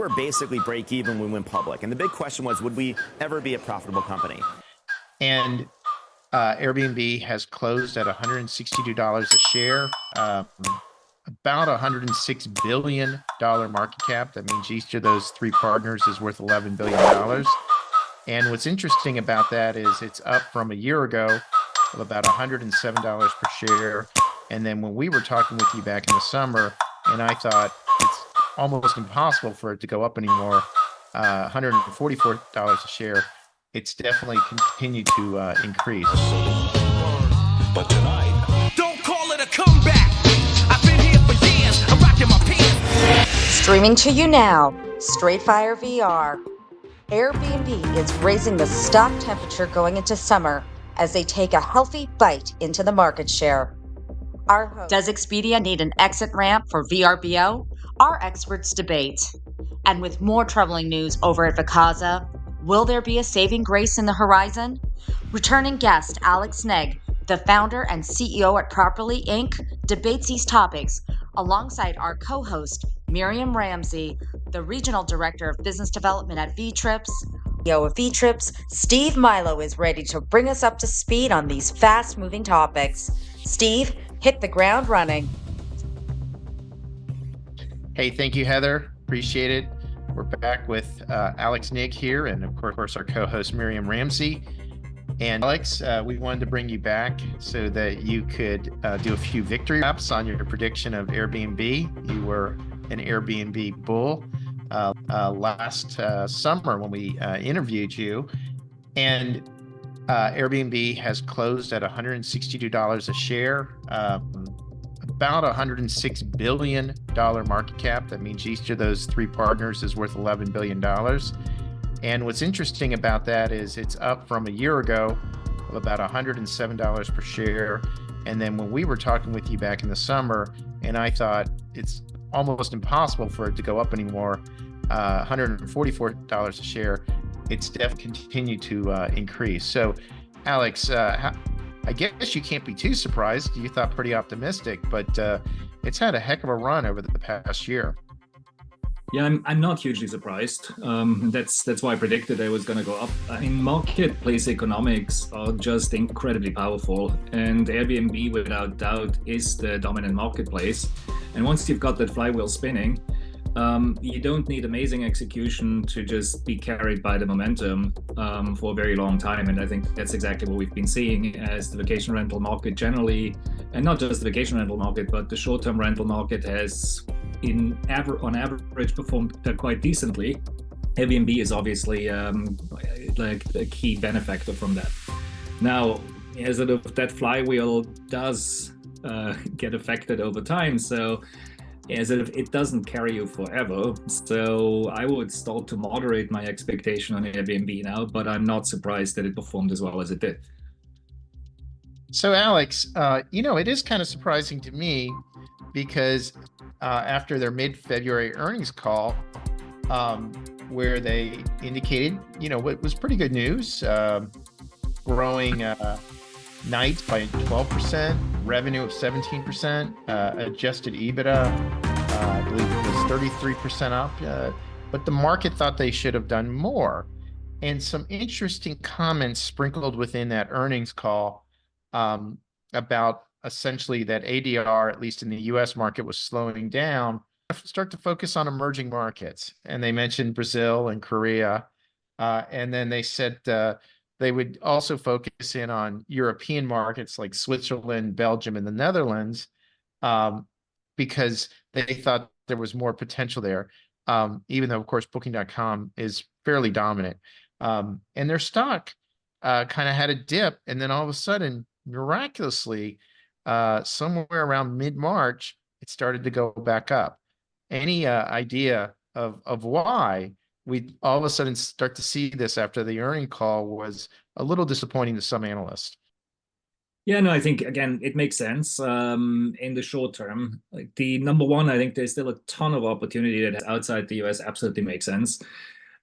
We're basically break even when we went public. And the big question was, would we ever be a profitable company? And Airbnb has closed at $162 a share, about $106 billion market cap. That means each of those three partners is worth $11 billion. And what's interesting about that is it's up from a year ago of about $107 per share. And then when we were talking with you back in the summer, and I thought it's almost impossible for it to go up anymore, $144 a share, it's definitely continued to increase. But tonight, don't call it a comeback. I've been here for years. I'm rocking my pants. Streaming to you now, Straightfire VR. Airbnb is raising the stock temperature going into summer as they take a healthy bite into the market share. Our host, does Expedia need an exit ramp for VRBO? Our experts debate. And with more troubling news over at Vacasa, will there be a saving grace in the horizon? Returning guest Alex Nigg, the founder and CEO at Properly Inc., debates these topics alongside our co-host Miriam Ramsey, the regional director of business development at VTrips. CEO of VTrips, Steve Milo is ready to bring us up to speed on these fast-moving topics. Steve, hit the ground running. Hey, thank you, Heather. Appreciate it. We're back with Alex Nigg here, and of course our co-host Miriam Ramsey. And Alex, we wanted to bring you back so that you could do a few victory laps on your prediction of Airbnb. You were an Airbnb bull last summer when we interviewed you, and Airbnb has closed at $162 a share, about $106 billion market cap. That means each of those three partners is worth $11 billion. And what's interesting about that is it's up from a year ago of about $107 per share. And then when we were talking with you back in the summer, and I thought it's almost impossible for it to go up anymore, $144 a share, it's definitely continued to increase. So, Alex, I guess you can't be too surprised. You thought pretty optimistic, but it's had a heck of a run over the past year. Yeah, I'm not hugely surprised. That's why I predicted it was going to go up. I mean, marketplace economics are just incredibly powerful, and Airbnb, without doubt, is the dominant marketplace. And once you've got that flywheel spinning, you don't need amazing execution to just be carried by the momentum for a very long time. And I think that's exactly what we've been seeing as the vacation rental market generally, and not just the vacation rental market, but the short-term rental market has on average performed quite decently. Airbnb is obviously like a key benefactor from that. Now, as sort of that flywheel does get affected over time, so as if it doesn't carry you forever. So I would start to moderate my expectation on Airbnb now, but I'm not surprised that it performed as well as it did. So Alex, it is kind of surprising to me because after their mid-February earnings call, where they indicated, what was pretty good news, growing nights by 12%, revenue of 17%, adjusted EBITDA, I believe it was 33% up, but the market thought they should have done more. And some interesting comments sprinkled within that earnings call about essentially that ADR, at least in the US market, was slowing down. Start to focus on emerging markets. And they mentioned Brazil and Korea. And then they said they would also focus in on European markets like Switzerland, Belgium, and the Netherlands, because they thought there was more potential there, even though, of course, Booking.com is fairly dominant. And their stock kind of had a dip, and then all of a sudden, miraculously, somewhere around mid-March, it started to go back up. Any idea of why we all of a sudden start to see this after the earning call was a little disappointing to some analysts? Yeah, no, I think, again, it makes sense in the short term. Like the number one, I think there's still a ton of opportunity that outside the US absolutely makes sense.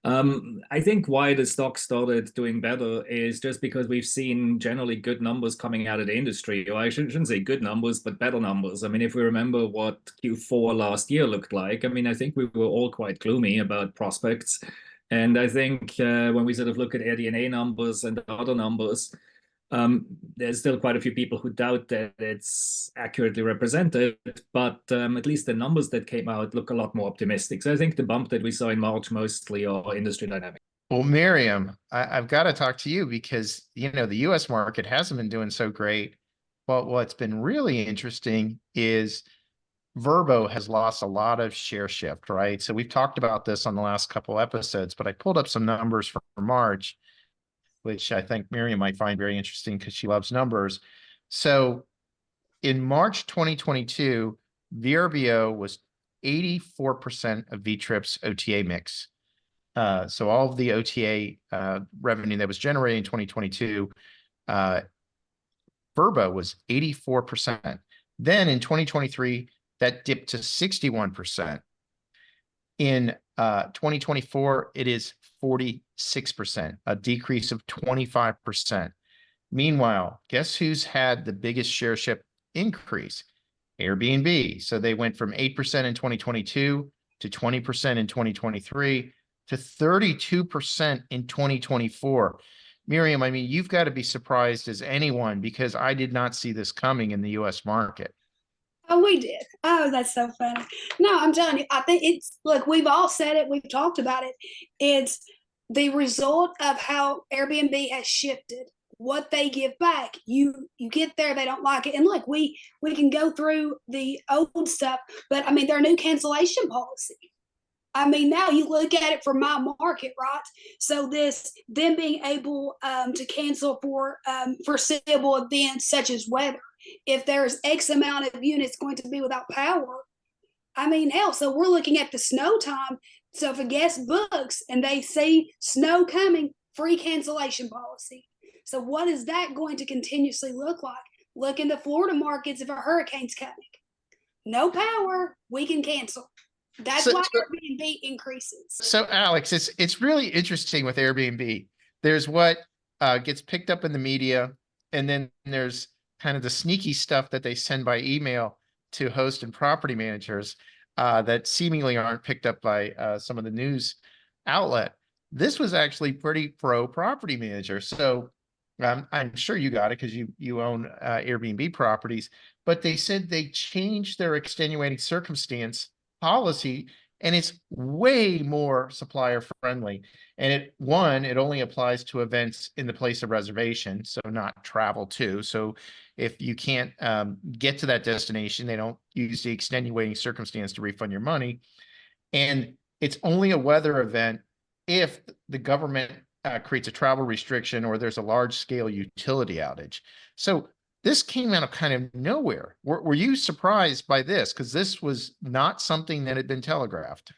I think why the stock started doing better is just because we've seen generally good numbers coming out of the industry. Or I shouldn't say good numbers, but better numbers. I mean, if we remember what Q4 last year looked like, I mean, I think we were all quite gloomy about prospects. And I think when we sort of look at AirDNA numbers and other numbers, there's still quite a few people who doubt that it's accurately represented, but at least the numbers that came out look a lot more optimistic. So I think the bump that we saw in March mostly are industry dynamics. Well, Miriam, I've got to talk to you because, the US market hasn't been doing so great. But what's been really interesting is VRBO has lost a lot of share shift, right? So we've talked about this on the last couple episodes, but I pulled up some numbers for March, which I think Miriam might find very interesting because she loves numbers. So in March 2022, VRBO was 84% of VTrip's OTA mix. So all of the OTA revenue that was generated in 2022, VRBO was 84%. Then in 2023, that dipped to 61%. In 2024, it is 46%, a decrease of 25%. Meanwhile, guess who's had the biggest share shift increase? Airbnb. So they went from 8% in 2022 to 20% in 2023 to 32% in 2024. Miriam, I mean, you've got to be surprised as anyone because I did not see this coming in the US market. Oh, we did. Oh, that's so funny. No, I'm telling you, I think look, we've all said it, we've talked about it. It's the result of how Airbnb has shifted what they give back. You get there, they don't like it. And look, we can go through the old stuff, but I mean, their new cancellation policy. I mean, now you look at it from my market, right? So them being able to cancel for foreseeable events such as weather, if there's X amount of units going to be without power, I mean, hell, so we're looking at the snow time. So if a guest books and they see snow coming, free cancellation policy. So what is that going to continuously look like? Look in the Florida markets if a hurricane's coming. No power, we can cancel. That's why Airbnb increases. So Alex, it's really interesting with Airbnb. There's what gets picked up in the media, and then there's kind of the sneaky stuff that they send by email to host and property managers that seemingly aren't picked up by some of the news outlet. This was actually pretty pro property manager. So I'm sure you got it because you own Airbnb properties, but they said they changed their extenuating circumstance policy, and it's way more supplier friendly. And it only applies to events in the place of reservation, so not travel to. So if you can't get to that destination, they don't use the extenuating circumstance to refund your money. And it's only a weather event if the government creates a travel restriction or there's a large scale utility outage. So this came out of kind of nowhere. Were you surprised by this? Because this was not something that had been telegraphed.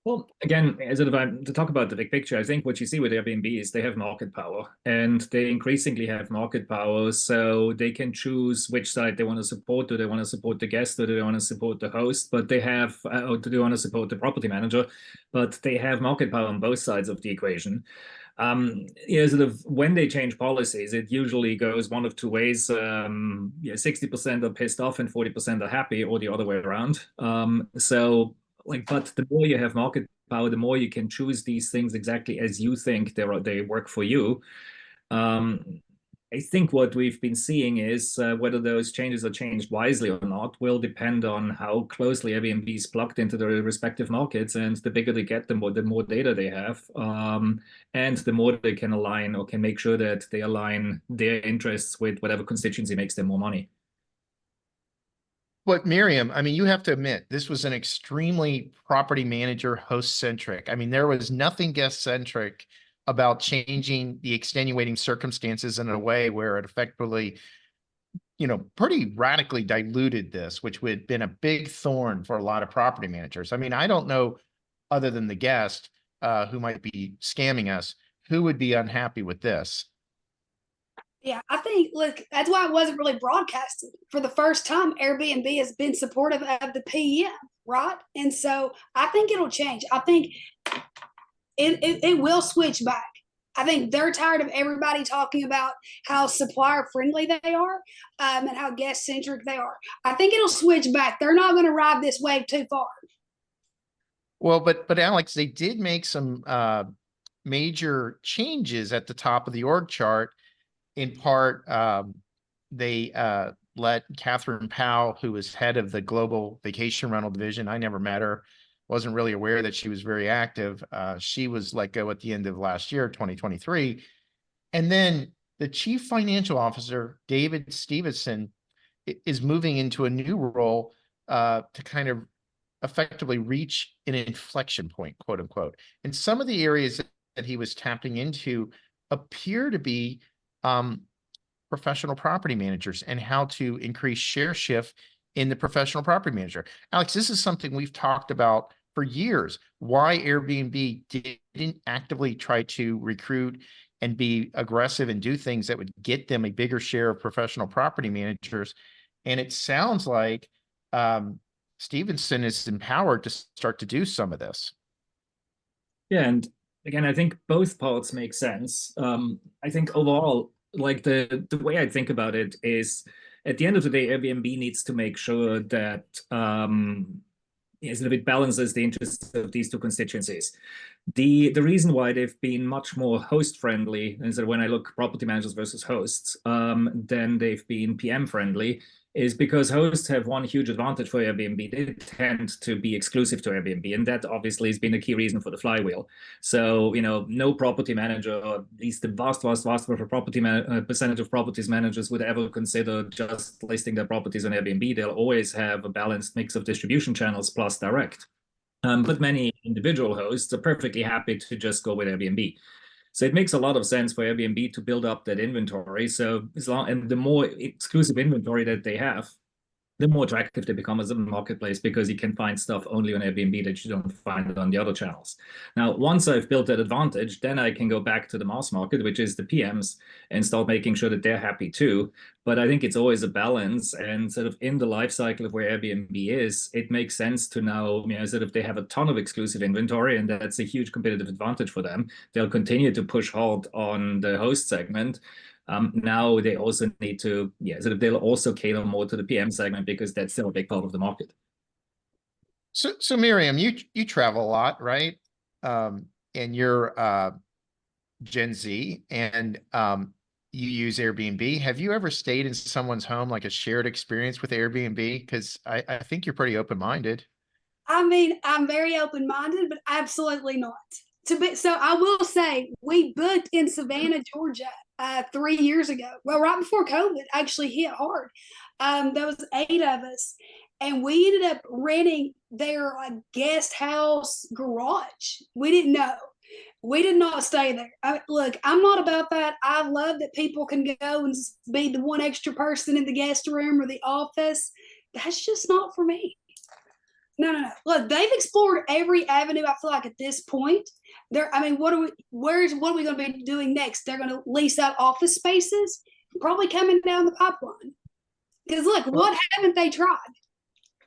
Well, again, to talk about the big picture, I think what you see with Airbnb is they have market power, and they increasingly have market power, so they can choose which side they want to support. Do they want to support the guest, or do they want to support the host? But they have, or do they want to support the property manager? But they have market power on both sides of the equation. Sort of when they change policies, it usually goes one of two ways. 60% are pissed off and 40% are happy, or the other way around. But the more you have market power, the more you can choose these things exactly as you think they work for you. I think what we've been seeing is whether those changes are changed wisely or not will depend on how closely Airbnb is plugged into their respective markets. And the bigger they get, the more data they have, and the more they can align or can make sure that they align their interests with whatever constituency makes them more money. But Miriam, I mean, you have to admit, this was an extremely property manager host centric. I mean, there was nothing guest centric about changing the extenuating circumstances in a way where it effectively, pretty radically diluted this, which would have been a big thorn for a lot of property managers. I mean, I don't know, other than the guest who might be scamming us, who would be unhappy with this. Yeah, I think, look, that's why it wasn't really broadcasted. For the first time, Airbnb has been supportive of the PM, right? And so I think it'll change. I think it will switch back. I think they're tired of everybody talking about how supplier friendly they are, and how guest centric they are. I think it'll switch back. They're not going to ride this wave too far. Well, but Alex, they did make some major changes at the top of the org chart. In part, they let Catherine Powell, who was head of the global vacation rental division. I never met her, wasn't really aware that she was very active. She was let go at the end of last year, 2023. And then the chief financial officer, David Stevenson, is moving into a new role to kind of effectively reach an inflection point, quote unquote. And some of the areas that he was tapping into appear to be professional property managers and how to increase share shift in the professional property manager. Alex, this is something we've talked about for years. Why Airbnb didn't actively try to recruit and be aggressive and do things that would get them a bigger share of professional property managers. And it sounds like Stevenson is empowered to start to do some of this. Yeah, and again, I think both parts make sense. I think overall, like the way I think about it is, at the end of the day, Airbnb needs to make sure that it balances the interests of these two constituencies. The reason why they've been much more host friendly, is that when I look property managers versus hosts, than they've been PM friendly, is because hosts have one huge advantage for Airbnb. They tend to be exclusive to Airbnb, and that obviously has been a key reason for the flywheel. So, no property manager, or at least the vast percentage of properties managers would ever consider just listing their properties on Airbnb. They'll always have a balanced mix of distribution channels plus direct. But many individual hosts are perfectly happy to just go with Airbnb. So it makes a lot of sense for Airbnb to build up that inventory. So and the more exclusive inventory that they have, the more attractive they become as a marketplace, because you can find stuff only on Airbnb that you don't find it on the other channels. Now, once I've built that advantage, then I can go back to the mass market, which is the PMs, and start making sure that they're happy too. But I think it's always a balance, and sort of in the life cycle of where Airbnb is, it makes sense to now, sort of they have a ton of exclusive inventory, and that's a huge competitive advantage for them. They'll continue to push hard on the host segment. Now they also need to, they'll also cater more to the PM segment, because that's still a big part of the market. So Miriam, you travel a lot, right? And you're Gen Z, and you use Airbnb. Have you ever stayed in someone's home, like a shared experience with Airbnb? Because I think you're pretty open-minded. I mean, I'm very open-minded, but absolutely not. So I will say, we booked in Savannah, Georgia, 3 years ago. Well, right before COVID actually hit hard. There was 8 of us, and we ended up renting their guest house garage. We didn't know. We did not stay there. Look, I'm not about that. I love that people can go and be the one extra person in the guest room or the office. That's just not for me. No. Look, they've explored every avenue, I feel like, at this point. What are we going to be doing next? They're going to lease out office spaces, probably coming down the pipeline. Because look, what haven't they tried?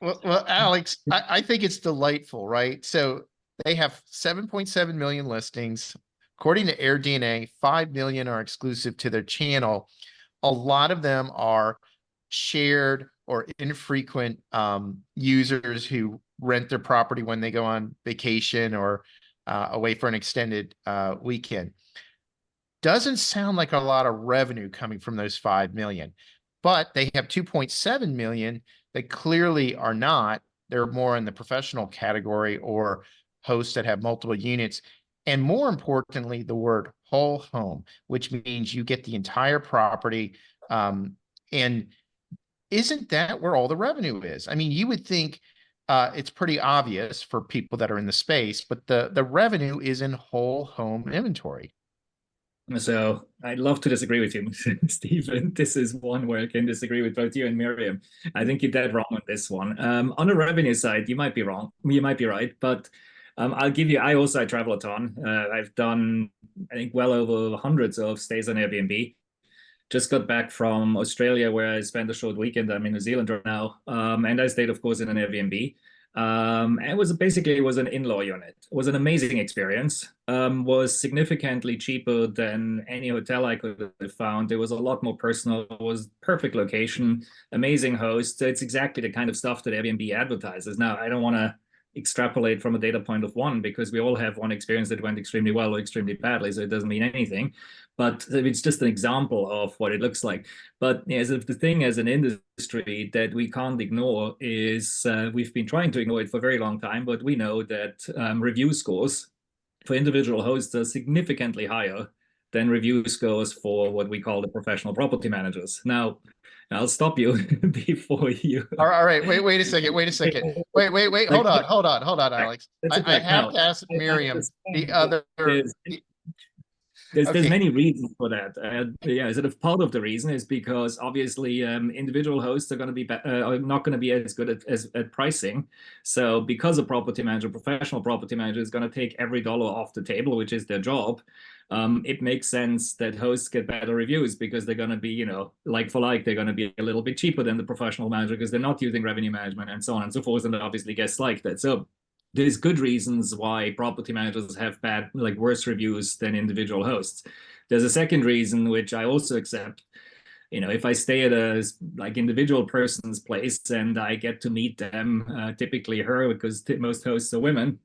Well, Alex, I think it's delightful, right? So they have 7.7 million listings. According to AirDNA, 5 million are exclusive to their channel. A lot of them are shared or infrequent users who rent their property when they go on vacation or away for an extended weekend. Doesn't sound like a lot of revenue coming from those 5 million, but they have 2.7 million that clearly are not. They're more in the professional category, or hosts that have multiple units. And more importantly, the word whole home, which means you get the entire property. And isn't that where all the revenue is? I mean, you would think it's pretty obvious for people that are in the space, but the revenue is in whole home inventory. So I'd love to disagree with you, Stephen. This is one where I can disagree with both you and Miriam. I think you're dead wrong on this one. On the revenue side, you might be wrong. You might be right, but I'll give you, I travel a ton. I've done, I think, well over hundreds of stays on Airbnb. Just got back from Australia, where I spent a short weekend. I'm in New Zealand right now. And I stayed, of course, in an Airbnb. It was an in-law unit. It was an amazing experience. Was significantly cheaper than any hotel I could have found. It was a lot more personal. It was perfect location, amazing host. It's exactly the kind of stuff that Airbnb advertises. Now, I don't want to extrapolate from a data point of one because we all have one experience that went extremely well or extremely badly, so it doesn't mean anything. But it's just an example of what it looks like. But as if the thing as an industry that we can't ignore is we've been trying to ignore it for a very long time, but we know that review scores for individual hosts are significantly higher than review scores for what we call the professional property managers. Now, I'll stop you before you. All right, wait a second. Wait, hold on, Alex. I have to ask Miriam the other. There's many reasons for that. Sort of part of the reason is because obviously individual hosts are going to be are not going to be as good at pricing. So because a property manager, professional property manager, is going to take every dollar off the table, which is their job, it makes sense that hosts get better reviews because they're going to be, like for like, they're going to be a little bit cheaper than the professional manager because they're not using revenue management and so on and so forth. And obviously guests like that. So there's good reasons why property managers have worse reviews than individual hosts. There's a second reason, which I also accept. If I stay at a individual person's place and I get to meet them, typically her, because most hosts are women,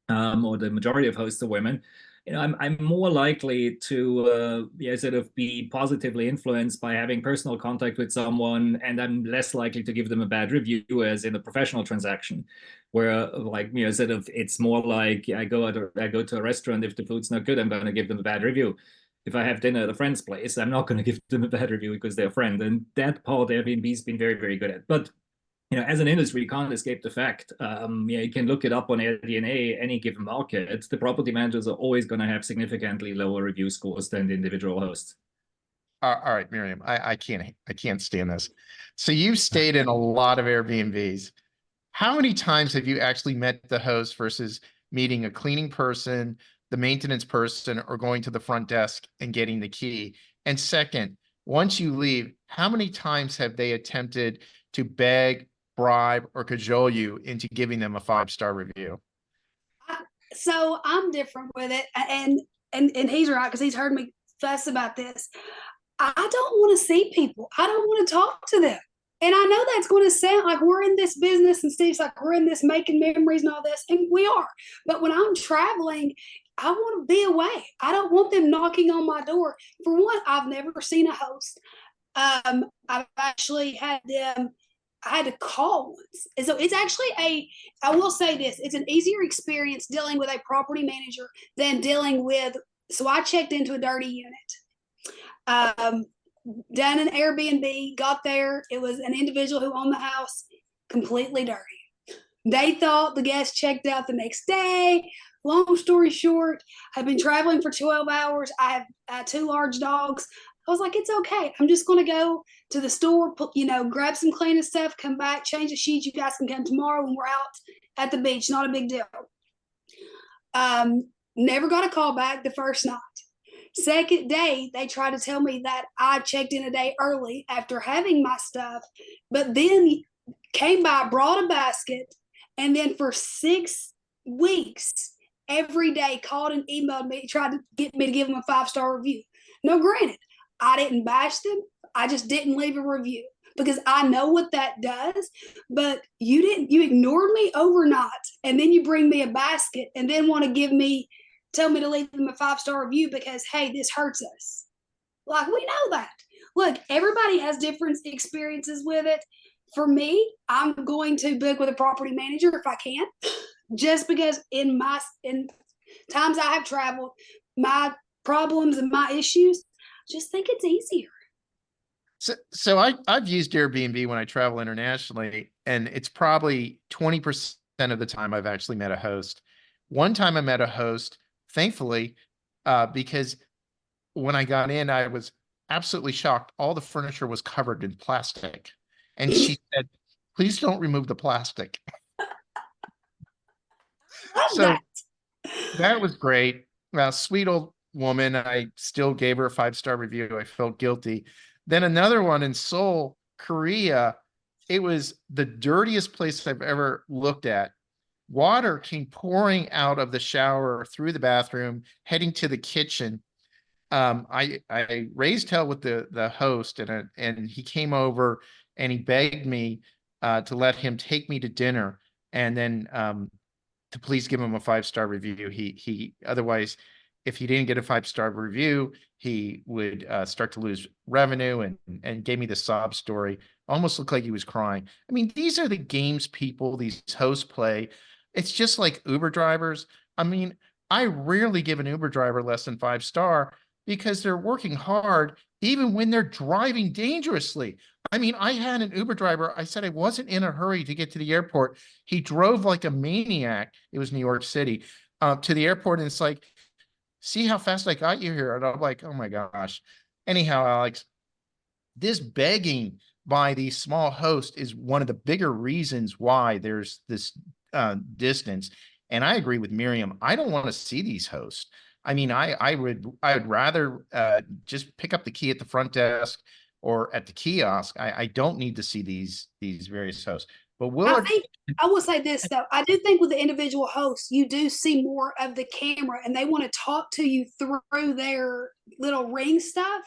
or the majority of hosts are women, I'm more likely to sort of be positively influenced by having personal contact with someone, and I'm less likely to give them a bad review as in a professional transaction, where sort of it's more like I go to a restaurant. If the food's not good, I'm going to give them a bad review. If I have dinner at a friend's place, I'm not going to give them a bad review because they're a friend, and that part Airbnb's been very, very good at. But as an industry, you can't escape the fact. You can look it up on AirDNA, any given market. The property managers are always going to have significantly lower review scores than the individual hosts. All right, Miriam, I can't stand this. So you've stayed in a lot of Airbnbs. How many times have you actually met the host versus meeting a cleaning person, the maintenance person, or going to the front desk and getting the key? And second, once you leave, how many times have they attempted to beg, bribe, or cajole you into giving them a 5-star review? So I'm different with it, and he's right because he's heard me fuss about this. I don't want to see people. I don't want to talk to them. And I know that's going to sound like we're in this business, and Steve's like, we're in this making memories and all this, and we are. But when I'm traveling, I want to be away. I don't want them knocking on my door. For one, I've never seen a host. I've actually had them. I had to call once. And so it's actually I will say this, it's an easier experience dealing with a property manager than dealing with, so I checked into a dirty unit. Done an Airbnb, got there. It was an individual who owned the house, completely dirty. They thought the guest checked out the next day. Long story short, I've been traveling for 12 hours. I have 2 large dogs. I was like, it's okay. I'm just going to go to the store, grab some cleaning stuff, come back, change the sheets. You guys can come tomorrow when we're out at the beach. Not a big deal. Never got a call back the first night. Second day, they tried to tell me that I checked in a day early after having my stuff, but then came by, brought a basket, and then for 6 weeks, every day called and emailed me, tried to get me to give them a 5-star review. No, granted, I didn't bash them. I just didn't leave a review because I know what that does. But you ignored me overnight, and then you bring me a basket and then want to tell me to leave them a 5-star review because, hey, this hurts us. Like, we know that. Look, everybody has different experiences with it. For me, I'm going to book with a property manager if I can, just because in times I have traveled, my problems and my issues, just think it's easier. So I've used Airbnb when I travel internationally, and it's probably 20% of the time I've actually met a host. One time I met a host, thankfully, because when I got in, I was absolutely shocked. All the furniture was covered in plastic. And she said, please don't remove the plastic. So that was great. Sweet old woman. I still gave her a 5-star review. I felt guilty. Then another one in Seoul, Korea. It was the dirtiest place I've ever looked at. water came pouring out of the shower through the bathroom, heading to the kitchen. I raised hell with the host, and he came over and he begged me to let him take me to dinner, and then to please give him a 5-star review. He otherwise, if he didn't get a 5-star review, he would start to lose revenue, and gave me the sob story. Almost looked like he was crying. I mean, these are the games people, these hosts play. It's just like Uber drivers. I mean, I rarely give an Uber driver less than 5-star because they're working hard even when they're driving dangerously. I mean, I had an Uber driver. I said I wasn't in a hurry to get to the airport. He drove like a maniac. It was New York City, to the airport. And it's like, see how fast I got you here. And I'm like, oh my gosh. Anyhow, Alex, this begging by these small hosts is one of the bigger reasons why there's this distance. And I agree with Miriam. I don't want to see these hosts. I mean, I would rather just pick up the key at the front desk or at the kiosk. I don't need to see these various hosts. But I will say this though. I do think with the individual hosts, you do see more of the camera, and they want to talk to you through their little ring stuff,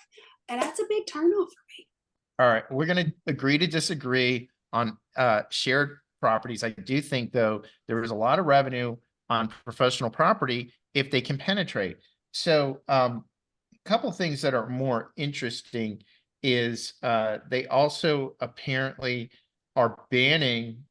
and that's a big turn off for me. All right, we're going to agree to disagree on shared properties. I do think, though, there is a lot of revenue on professional property if they can penetrate. So a couple of things that are more interesting is they also apparently are banning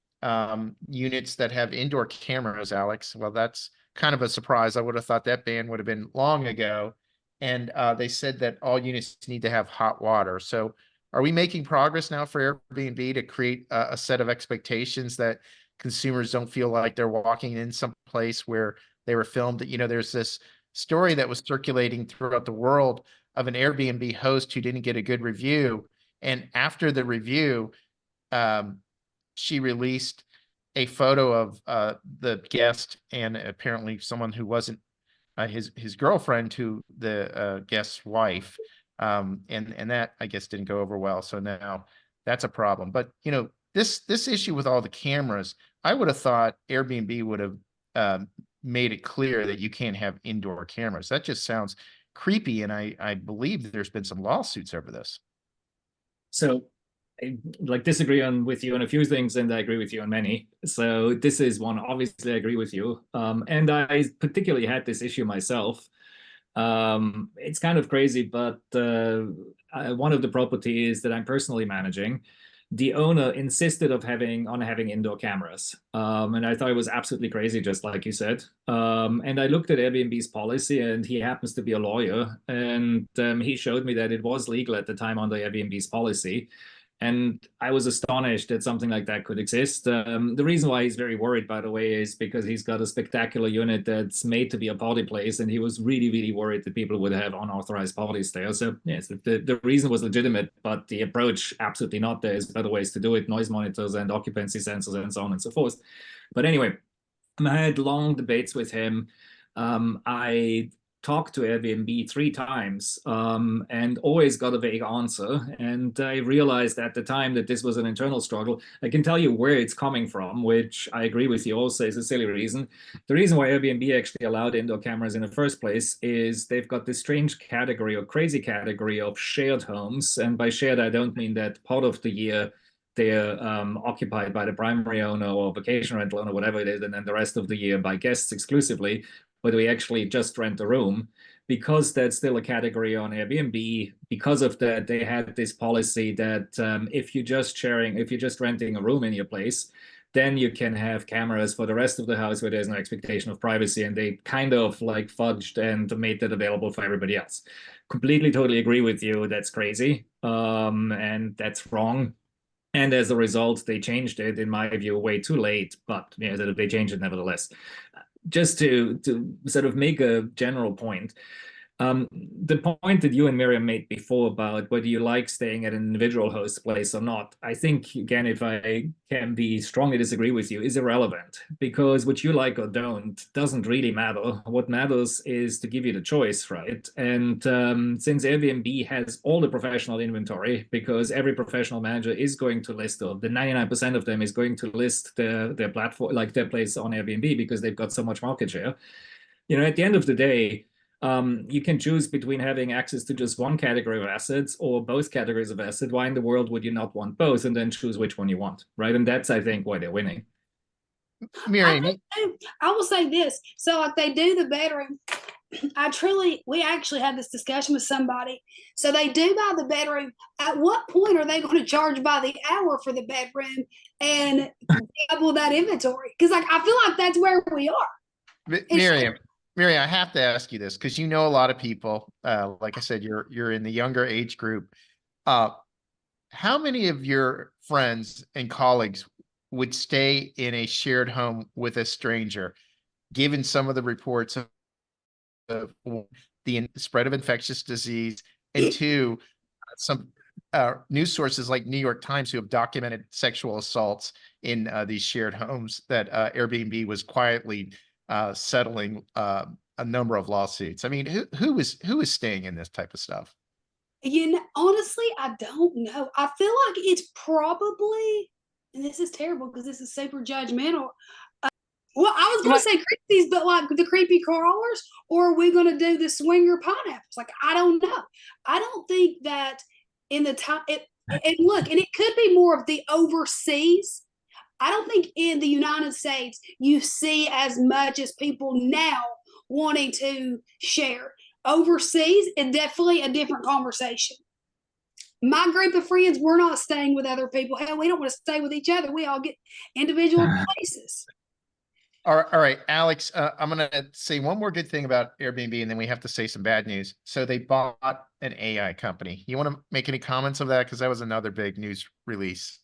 units that have indoor cameras, Alex. Well, that's kind of a surprise. I would have thought that ban would have been long ago. And they said that all units need to have hot water. So are we making progress now for Airbnb to create a set of expectations that consumers don't feel like they're walking in some place where they were filmed? You know, there's this story that was circulating throughout the world of an Airbnb host who didn't get a good review. And after the review, she released a photo of the guest and apparently someone who wasn't his girlfriend to the guest's wife. And that, I guess, didn't go over well. So now that's a problem. But, you know, this issue with all the cameras, I would have thought Airbnb would have made it clear that you can't have indoor cameras. That just sounds creepy. And I believe there's been some lawsuits over this. So I disagree with you on a few things, and I agree with you on many. So this is one. Obviously, I agree with you. And I particularly had this issue myself. It's kind of crazy, but one of the properties that I'm personally managing, the owner insisted on having indoor cameras. And I thought it was absolutely crazy, just like you said. And I looked at Airbnb's policy, and he happens to be a lawyer. And he showed me that it was legal at the time under Airbnb's policy. And I was astonished that something like that could exist. The reason why he's very worried, by the way, is because he's got a spectacular unit that's made to be a party place, and he was really, really worried that people would have unauthorized parties there. So yes, the reason was legitimate, but the approach absolutely not. There's better ways to do it: noise monitors and occupancy sensors and so on and so forth. But anyway, I had long debates with him. I talked to Airbnb 3 times and always got a vague answer. And I realized at the time that this was an internal struggle. I can tell you where it's coming from, which I agree with you also is a silly reason. The reason why Airbnb actually allowed indoor cameras in the first place is they've got this strange category or crazy category of shared homes. And by shared, I don't mean that part of the year they're occupied by the primary owner or vacation rental owner, whatever it is, and then the rest of the year by guests exclusively, whether we actually just rent a room. Because that's still a category on Airbnb, because of that, they had this policy that if you're just renting a room in your place, then you can have cameras for the rest of the house where there's no expectation of privacy. And they kind of like fudged and made that available for everybody else. Completely, totally agree with you. That's crazy. And that's wrong. And as a result, they changed it, in my view, way too late. But you know, they changed it nevertheless. Just to sort of make a general point, The point that you and Miriam made before about whether you like staying at an individual host place or not, I think, again, if I can be strongly disagree with you, is irrelevant, because what you like or don't doesn't really matter. What matters is to give you the choice, right? And since Airbnb has all the professional inventory, because every professional manager is going to list, or the 99% of them is going to list their platform, like their place on Airbnb, because they've got so much market share. At the end of the day, you can choose between having access to just one category of assets or both categories of assets. Why in the world would you not want both, and then choose which one you want, right? And that's, I think, why they're winning. Miriam, I will say this. So like they do the bedroom. We actually had this discussion with somebody. So they do by the bedroom. At what point are they going to charge by the hour for the bedroom and double that inventory? Because like I feel like that's where we are. Miriam, I have to ask you this because you know a lot of people. Like I said, you're in the younger age group. How many of your friends and colleagues would stay in a shared home with a stranger, given some of the reports of the spread of infectious disease, and two, some news sources like New York Times who have documented sexual assaults in these shared homes that Airbnb was quietly settling a number of lawsuits. I mean, who is staying in this type of stuff? Honestly, I don't know. I feel like it's probably, and this is terrible because this is super judgmental. Well, I was going to say creepies, but like the creepy crawlers, or are we going to do the swinger pineapples? Like, I don't know. I don't think that in the time, and look, and it could be more of the overseas. I don't think in the United States you see as much as people now wanting to share. Overseas, it's definitely a different conversation. My group of friends, we're not staying with other people. Hell, we don't want to stay with each other. We all get individual places. All right, Alex, I'm going to say one more good thing about Airbnb, and then we have to say some bad news. So they bought an AI company. You want to make any comments of that? Because that was another big news release.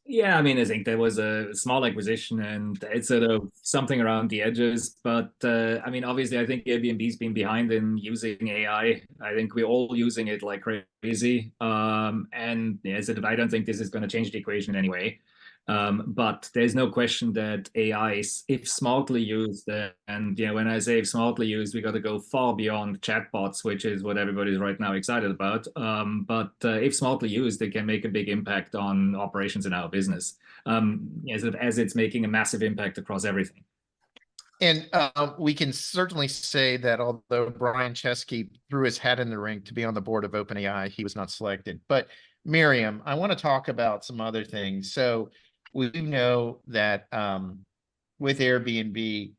Yeah, I mean, I think there was a small acquisition and it's sort of something around the edges. But I mean, obviously, I think Airbnb's been behind in using AI. I think we're all using it like crazy. And yeah, so I don't think this is going to change the equation in any way. But there's no question that AI, if smartly used, and when I say if smartly used, we got to go far beyond chatbots, which is what everybody's right now excited about. But if smartly used, they can make a big impact on operations in our business, as it's making a massive impact across everything. And we can certainly say that although Brian Chesky threw his hat in the ring to be on the board of OpenAI, he was not selected. But Miriam, I want to talk about some other things. So we know that with Airbnb,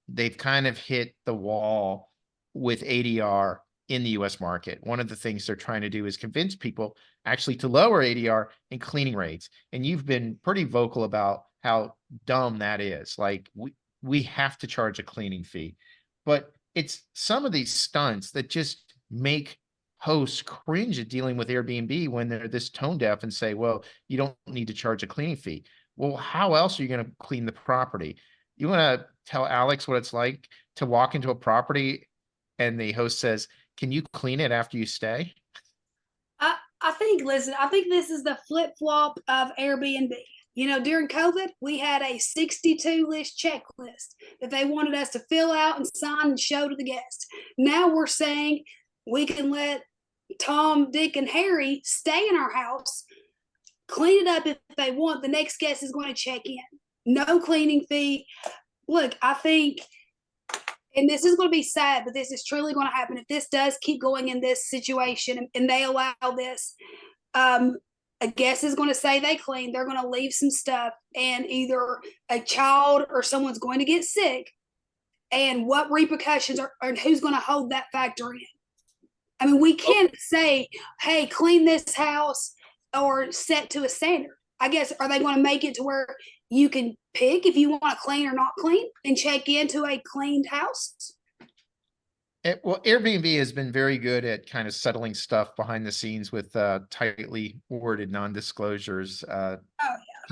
they've kind of hit the wall with ADR in the US market. One of the things they're trying to do is convince people actually to lower ADR and cleaning rates. And you've been pretty vocal about how dumb that is. Like we have to charge a cleaning fee. But it's some of these stunts that just make hosts cringe at dealing with Airbnb when they're this tone deaf and say, well, you don't need to charge a cleaning fee. Well, how else are you going to clean the property? You want to tell Alex what it's like to walk into a property and the host says, can you clean it after you stay? I think this is the flip flop of Airbnb. During COVID, we had a 62 list checklist that they wanted us to fill out and sign and show to the guests. Now we're saying we can let Tom, Dick, and Harry stay in our house, clean it up if they want. The next guest is going to check in. No cleaning fee. Look, I think, and this is going to be sad, but this is truly going to happen. If this does keep going in this situation and they allow this, a guest is going to say they clean, they're going to leave some stuff, and either a child or someone's going to get sick. And what repercussions are, and who's going to hold that factor in? I mean, we can't say, hey, clean this house or set to a standard. I guess, are they going to make it to where you can pick if you want to clean or not clean and check into a cleaned house? Well, Airbnb has been very good at kind of settling stuff behind the scenes with tightly worded non-disclosures,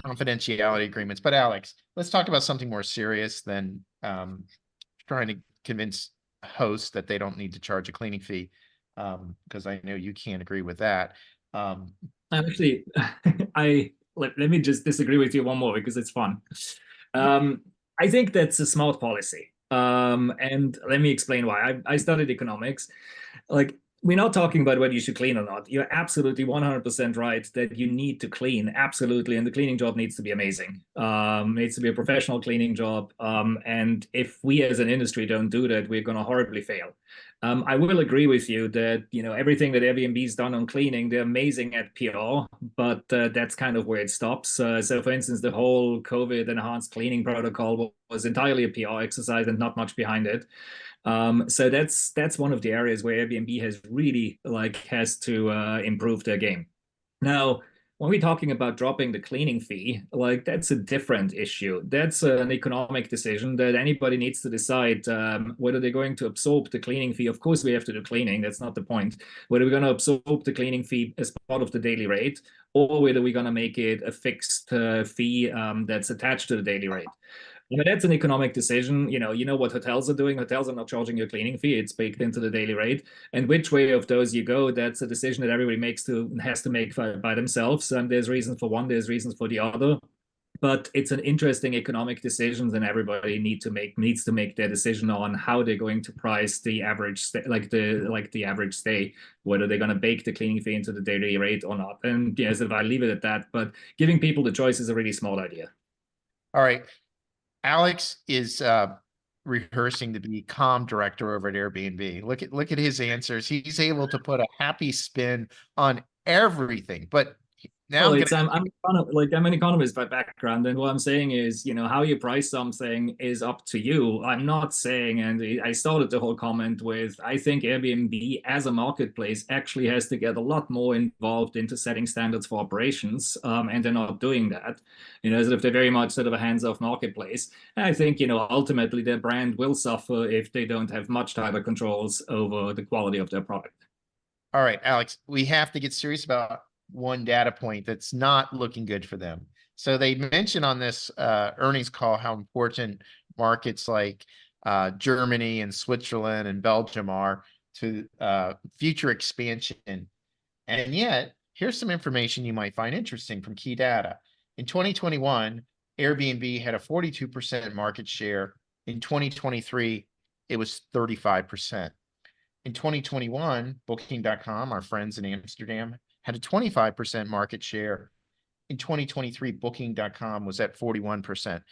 confidentiality agreements. But Alex, let's talk about something more serious than trying to convince hosts that they don't need to charge a cleaning fee, because I know you can't agree with that. Actually, let me just disagree with you one more because it's fun. I think that's a smart policy. And let me explain why. I studied economics. Like, we're not talking about whether you should clean or not. You're absolutely 100% right that you need to clean, absolutely, and the cleaning job needs to be amazing. Needs to be a professional cleaning job. And if we as an industry don't do that, we're going to horribly fail. I will agree with you that everything that Airbnb's done on cleaning, they're amazing at PR, but that's kind of where it stops. So, for instance, the whole COVID enhanced cleaning protocol was entirely a PR exercise and not much behind it. So that's one of the areas where Airbnb has really has to improve their game. Now, when we're talking about dropping the cleaning fee, that's a different issue. That's an economic decision that anybody needs to decide whether they're going to absorb the cleaning fee. Of course, we have to do cleaning. That's not the point. Whether we're going to absorb the cleaning fee as part of the daily rate, or whether we're going to make it a fixed fee that's attached to the daily rate. That's an economic decision. You know what hotels are doing. Hotels are not charging you a cleaning fee. It's baked into the daily rate. And which way of those you go, that's a decision that everybody has to make by themselves. And there's reasons for one, there's reasons for the other. But it's an interesting economic decision, and everybody needs to make their decision on how they're going to price the average the average stay, whether they're going to bake the cleaning fee into the daily rate or not. And yes, if I leave it at that, but giving people the choice is a really smart idea. All right. Alex is rehearsing to be comm director over at Airbnb. Look at his answers. He's able to put a happy spin on everything. But now I'm an economist by background, and what I'm saying is, how you price something is up to you. I'm not saying, and I started the whole comment with, I think Airbnb as a marketplace actually has to get a lot more involved into setting standards for operations, and they're not doing that. As if they're very much sort of a hands-off marketplace. And I think, ultimately their brand will suffer if they don't have much tighter controls over the quality of their product. All right, Alex, we have to get serious about one data point that's not looking good for them. So they mentioned on this earnings call how important markets like Germany and Switzerland and Belgium are to future expansion. And yet, here's some information you might find interesting from key data. In 2021, Airbnb had a 42% market share. In 2023, it was 35%. In 2021, Booking.com, our friends in Amsterdam, had a 25% market share. In 2023, Booking.com was at 41%.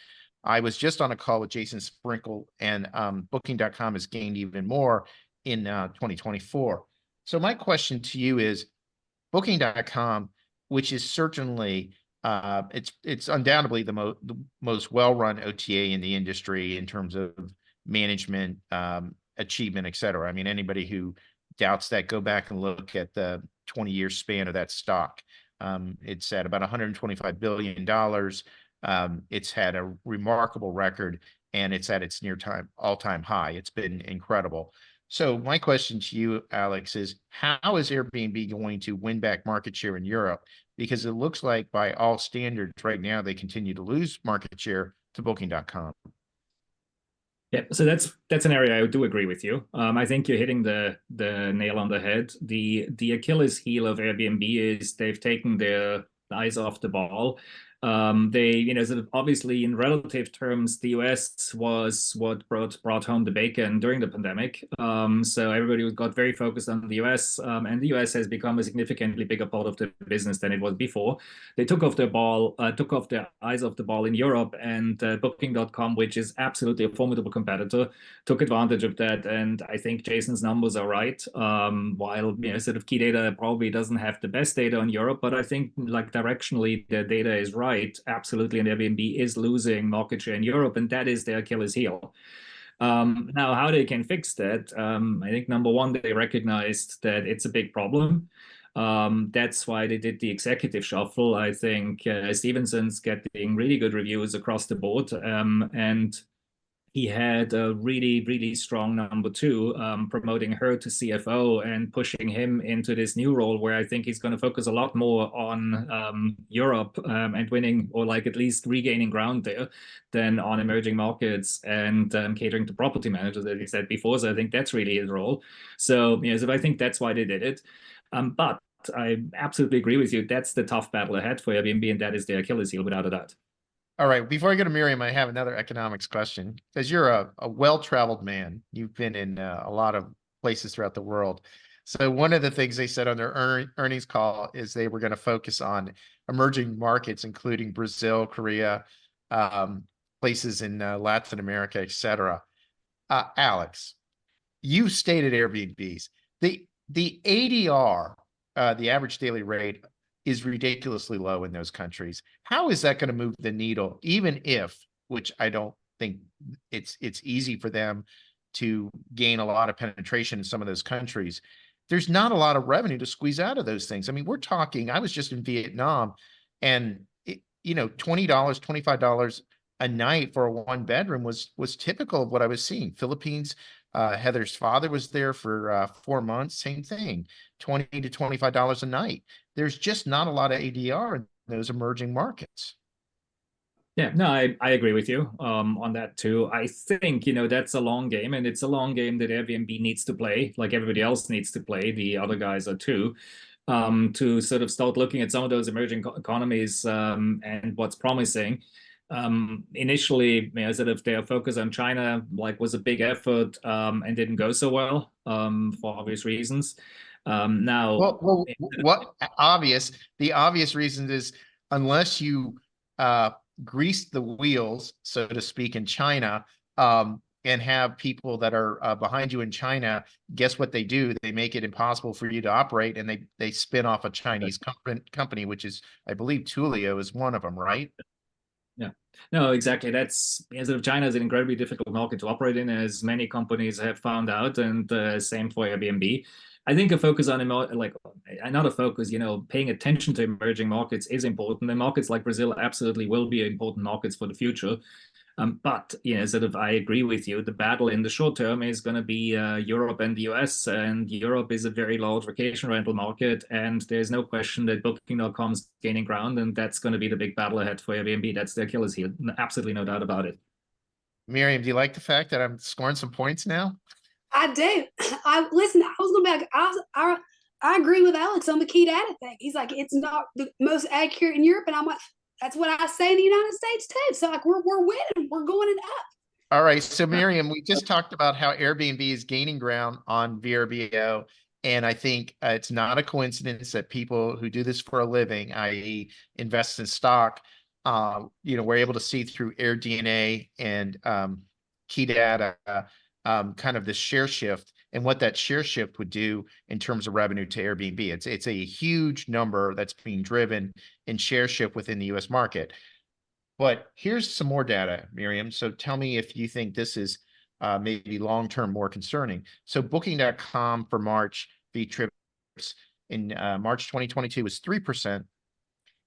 I was just on a call with Jason Sprinkle, and Booking.com has gained even more in 2024. So my question to you is, Booking.com, which is certainly it's undoubtedly the most well-run OTA in the industry in terms of management, achievement, et cetera. I mean, anybody who doubts that, go back and look at the 20-year span of that stock. It's at about $125 billion. It's had a remarkable record, and it's at its all-time high. It's been incredible. So my question to you, Alex, is how is Airbnb going to win back market share in Europe? Because it looks like by all standards right now, they continue to lose market share to Booking.com. Yeah, so that's an area I do agree with you. I think you're hitting the nail on the head. The Achilles heel of Airbnb is they've taken their eyes off the ball. They, sort of obviously in relative terms, the US was what brought home the bacon during the pandemic. So everybody got very focused on the US, and the US has become a significantly bigger part of the business than it was before. They took off their eyes off the ball in Europe, and Booking.com, which is absolutely a formidable competitor, took advantage of that. And I think Jason's numbers are right. While sort of key data probably doesn't have the best data on Europe, but I think directionally the data is right. Absolutely, and Airbnb is losing market share in Europe, and that is their Achilles heel. Now, how they can fix that? I think number one, they recognized that it's a big problem. That's why they did the executive shuffle. I think Stevenson's getting really good reviews across the board, and he had a really, really strong number two, promoting her to CFO and pushing him into this new role where I think he's going to focus a lot more on Europe and winning, or like at least regaining ground there, than on emerging markets and catering to property managers, as he said before. So I think that's really his role. So, so I think that's why they did it. But I absolutely agree with you. That's the tough battle ahead for Airbnb, and that is their Achilles heel, without a doubt. All right. Before I go to Miriam, I have another economics question because you're a well-traveled man. You've been in a lot of places throughout the world. So one of the things they said on their earnings call is they were going to focus on emerging markets, including Brazil, Korea, places in Latin America, etc. Alex, you stated Airbnbs. The ADR, the average daily rate, is ridiculously low in those countries. How is that going to move the needle, even if, which I don't think it's easy for them to gain a lot of penetration in some of those countries? There's not a lot of revenue to squeeze out of those things. I mean, we're talking, I was just in Vietnam and $20, $25 a night for a one bedroom was typical of what I was seeing. Philippines, Heather's father was there for 4 months, same thing, $20 to $25 a night. There's just not a lot of ADR in those emerging markets. Yeah, no, I agree with you on that too. I think, that's a long game, and it's a long game that Airbnb needs to play, like everybody else needs to play. The other guys are too, to sort of start looking at some of those emerging economies and what's promising. Initially, sort of their focus on China was a big effort and didn't go so well for obvious reasons. Now, what obvious? The obvious reason is unless you grease the wheels, so to speak, in China, and have people that are behind you in China, guess what they do? They make it impossible for you to operate, and they spin off a Chinese company, which is, I believe, Tulio is one of them, right? Yeah, no, exactly. That's sort of China is an incredibly difficult market to operate in, as many companies have found out, and same for Airbnb. I think a focus on not a focus, paying attention to emerging markets is important. And markets like Brazil absolutely will be important markets for the future. But sort of, I agree with you. The battle in the short term is going to be Europe and the US, and Europe is a very large vacation rental market, and there's no question that Booking.com is gaining ground, and that's going to be the big battle ahead for Airbnb. That's their Achilles heel, absolutely no doubt about it. Miriam, do you like the fact that I'm scoring some points now? I do. I listen. I was going back. I agree with Alex on the key data thing. He's like, it's not the most accurate in Europe, and I'm like, that's what I say in the United States too. So like, we're winning. We're going it up. All right. So Miriam, we just talked about how Airbnb is gaining ground on VRBO. And I think it's not a coincidence that people who do this for a living, i.e. invest in stock, we're able to see through AirDNA and key data, kind of the share shift and what that share shift would do in terms of revenue to Airbnb. It's a huge number that's being driven in share shift within the US market. But here's some more data, Miriam. So tell me if you think this is maybe long-term more concerning. So Booking.com for March V-trips in March 2022 was 3%.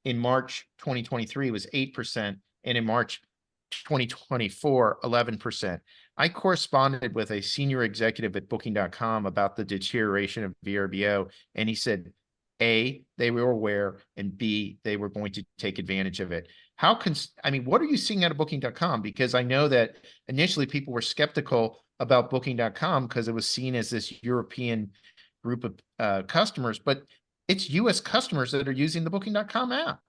In March 2023 was 8%. And in March 2024, 11%. I corresponded with a senior executive at Booking.com about the deterioration of VRBO, and he said, A, they were aware, and B, they were going to take advantage of it. What are you seeing out of Booking.com? Because I know that initially people were skeptical about Booking.com because it was seen as this European group of customers, but it's US customers that are using the Booking.com app.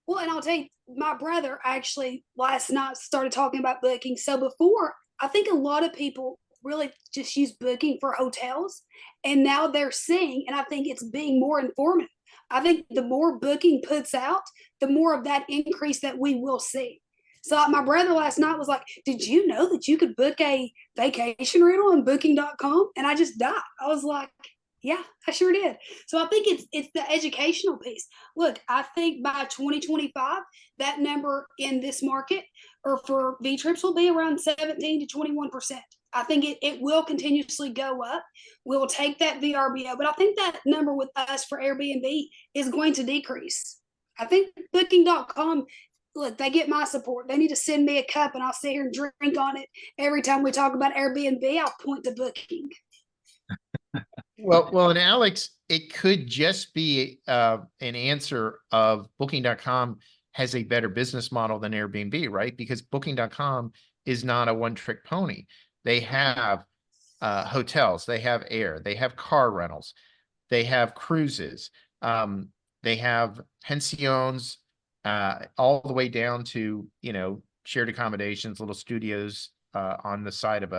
Well, and I'll tell you, my brother actually last night started talking about Booking. So before, I think a lot of people really just use Booking for hotels, and now they're seeing, and I think it's being more informative. I think the more Booking puts out, the more of that increase that we will see. So like my brother last night was like, did you know that you could book a vacation rental on Booking.com? And I just died. I was like, yeah, I sure did. So I think it's the educational piece. Look, I think by 2025, that number in this market or for V-trips will be around 17 to 21%. I think it will continuously go up. We'll take that VRBO, but I think that number with us for Airbnb is going to decrease. I think Booking.com, look, they get my support. They need to send me a cup and I'll sit here and drink on it. Every time we talk about Airbnb, I'll point to Booking. Well, and Alex, it could just be an answer of Booking.com has a better business model than Airbnb, right? Because Booking.com is not a one-trick pony. They have hotels, they have air, they have car rentals, they have cruises, they have pensions, all the way down to, shared accommodations, little studios on the side of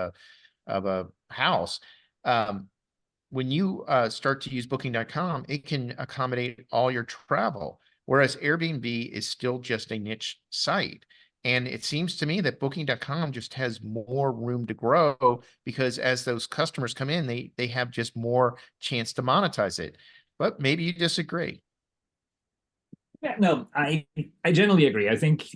a house. When you start to use Booking.com, it can accommodate all your travel, whereas Airbnb is still just a niche site. And it seems to me that Booking.com just has more room to grow because as those customers come in, they have just more chance to monetize it. But maybe you disagree. Yeah, no, I generally agree. I think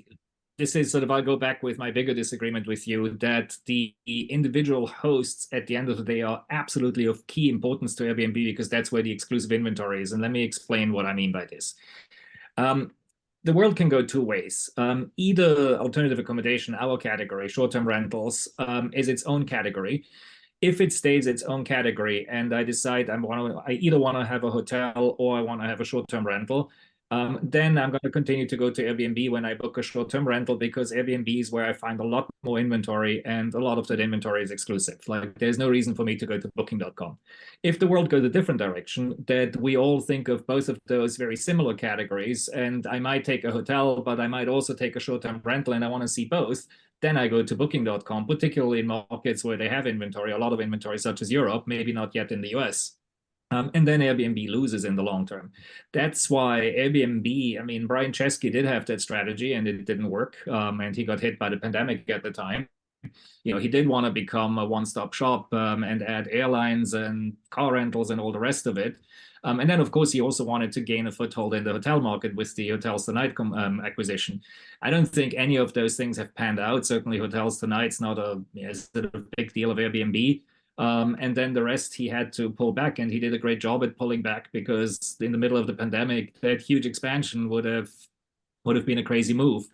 this is sort of, I'll go back with my bigger disagreement with you, that the individual hosts at the end of the day are absolutely of key importance to Airbnb because that's where the exclusive inventory is. And let me explain what I mean by this. The world can go two ways. Either alternative accommodation, our category, short-term rentals, is its own category. If it stays its own category and I decide I either want to have a hotel or I want to have a short-term rental, then I'm going to continue to go to Airbnb when I book a short-term rental because Airbnb is where I find a lot more inventory and a lot of that inventory is exclusive. Like there's no reason for me to go to booking.com. If the world goes a different direction, that we all think of both of those very similar categories, and I might take a hotel, but I might also take a short-term rental and I want to see both, then I go to booking.com, particularly in markets where they have inventory, a lot of inventory, such as Europe, maybe not yet in the US. And then Airbnb loses in the long term. That's why Airbnb, I mean, Brian Chesky did have that strategy and it didn't work. And he got hit by the pandemic at the time. He did want to become a one-stop shop and add airlines and car rentals and all the rest of it. And then, of course, he also wanted to gain a foothold in the hotel market with the Hotels Tonight acquisition. I don't think any of those things have panned out. Certainly, Hotels Tonight's not a big deal of Airbnb. And then the rest he had to pull back, and he did a great job at pulling back because in the middle of the pandemic, that huge expansion would have been a crazy move.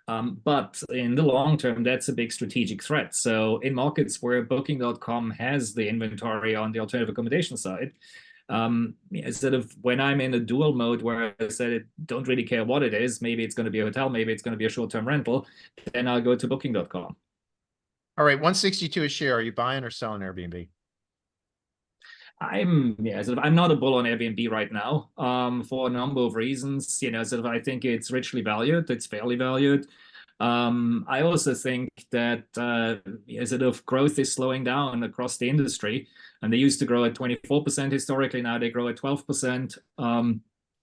But in the long term, that's a big strategic threat. So in markets where Booking.com has the inventory on the alternative accommodation side, instead of when I'm in a dual mode where I said I don't really care what it is, maybe it's going to be a hotel, maybe it's going to be a short-term rental, then I'll go to Booking.com. All right, 162 a share. Are you buying or selling Airbnb? I'm not a bull on Airbnb right now for a number of reasons. I think it's richly valued, it's fairly valued. I also think that growth is slowing down across the industry, and they used to grow at 24% historically. Now they grow at 12%.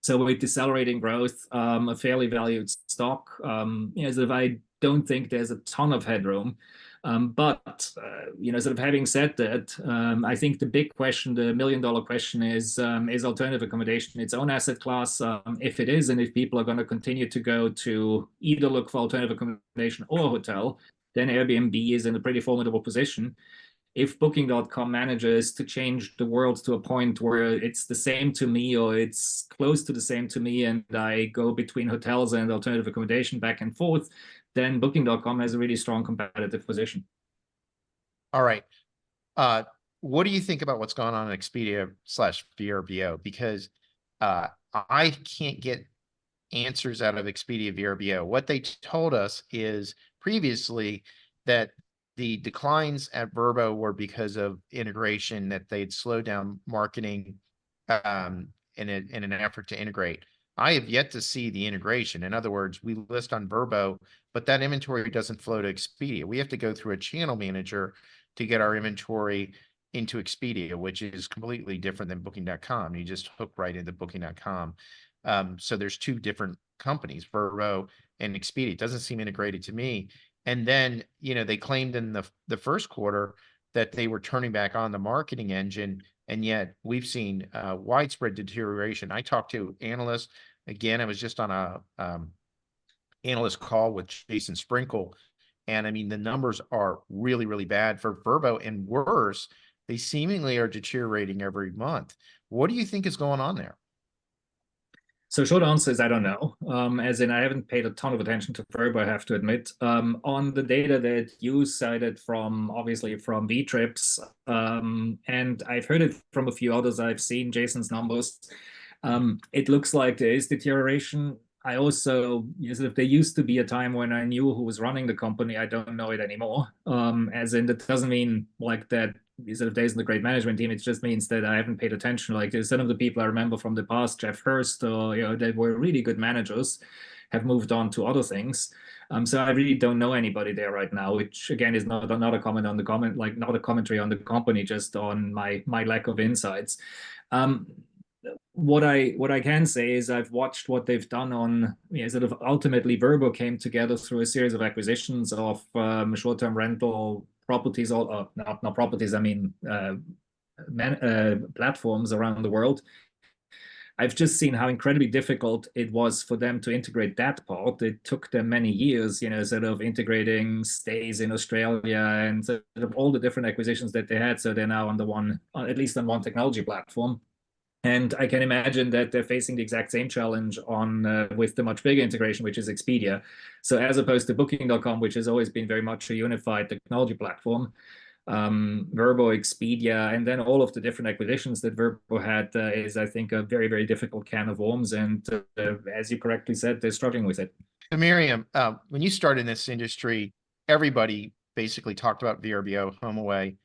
So with decelerating growth, a fairly valued stock. I don't think there's a ton of headroom. But having said that, I think the big question, the $1 million question is alternative accommodation its own asset class? If it is, and if people are going to continue to go to either look for alternative accommodation or a hotel, then Airbnb is in a pretty formidable position. If Booking.com manages to change the world to a point where it's the same to me or it's close to the same to me, and I go between hotels and alternative accommodation back and forth, then Booking.com has a really strong competitive position. All right. What do you think about what's going on in Expedia/VRBO? Because I can't get answers out of Expedia VRBO. What they told us is previously that the declines at VRBO were because of integration, that they'd slow down marketing in an effort to integrate. I have yet to see the integration. In other words, we list on VRBO, but that inventory doesn't flow to Expedia. We have to go through a channel manager to get our inventory into Expedia, which is completely different than Booking.com. You just hook right into Booking.com. So there's two different companies, VRBO and Expedia. It doesn't seem integrated to me. And then, they claimed in the first quarter that they were turning back on the marketing engine, and yet we've seen widespread deterioration. I talked to analysts. Again, I was just on a analyst call with Jason Sprinkle, and I mean, the numbers are really, really bad for VRBO, and worse, they seemingly are deteriorating every month. What do you think is going on there? So short answer is I don't know. As in, I haven't paid a ton of attention to VRBO, I have to admit. On the data that you cited from, obviously from V-Trips, and I've heard it from a few others, I've seen Jason's numbers. It looks like there is deterioration. I also, there used to be a time when I knew who was running the company. I don't know it anymore. As in, that doesn't mean like that there isn't a great management team. It just means that I haven't paid attention. Like some of the people I remember from the past, Jeff Hurst, or that were really good managers, have moved on to other things. So I really don't know anybody there right now, which again is not a comment on the comment, like not a commentary on the company, just on my lack of insights. What I can say is I've watched what they've done on ultimately VRBO came together through a series of acquisitions of short-term rental properties, or not properties, I mean platforms around the world. I've just seen how incredibly difficult it was for them to integrate that part. It took them many years, integrating stays in Australia and all the different acquisitions that they had. So they're now at least on one technology platform. And I can imagine that they're facing the exact same challenge with the much bigger integration, which is Expedia. So as opposed to Booking.com, which has always been very much a unified technology platform, VRBO, Expedia, and then all of the different acquisitions that VRBO had is, I think, a very, very difficult can of worms. And as you correctly said, they're struggling with it. So Miriam, when you started in this industry, everybody basically talked about VRBO, HomeAway.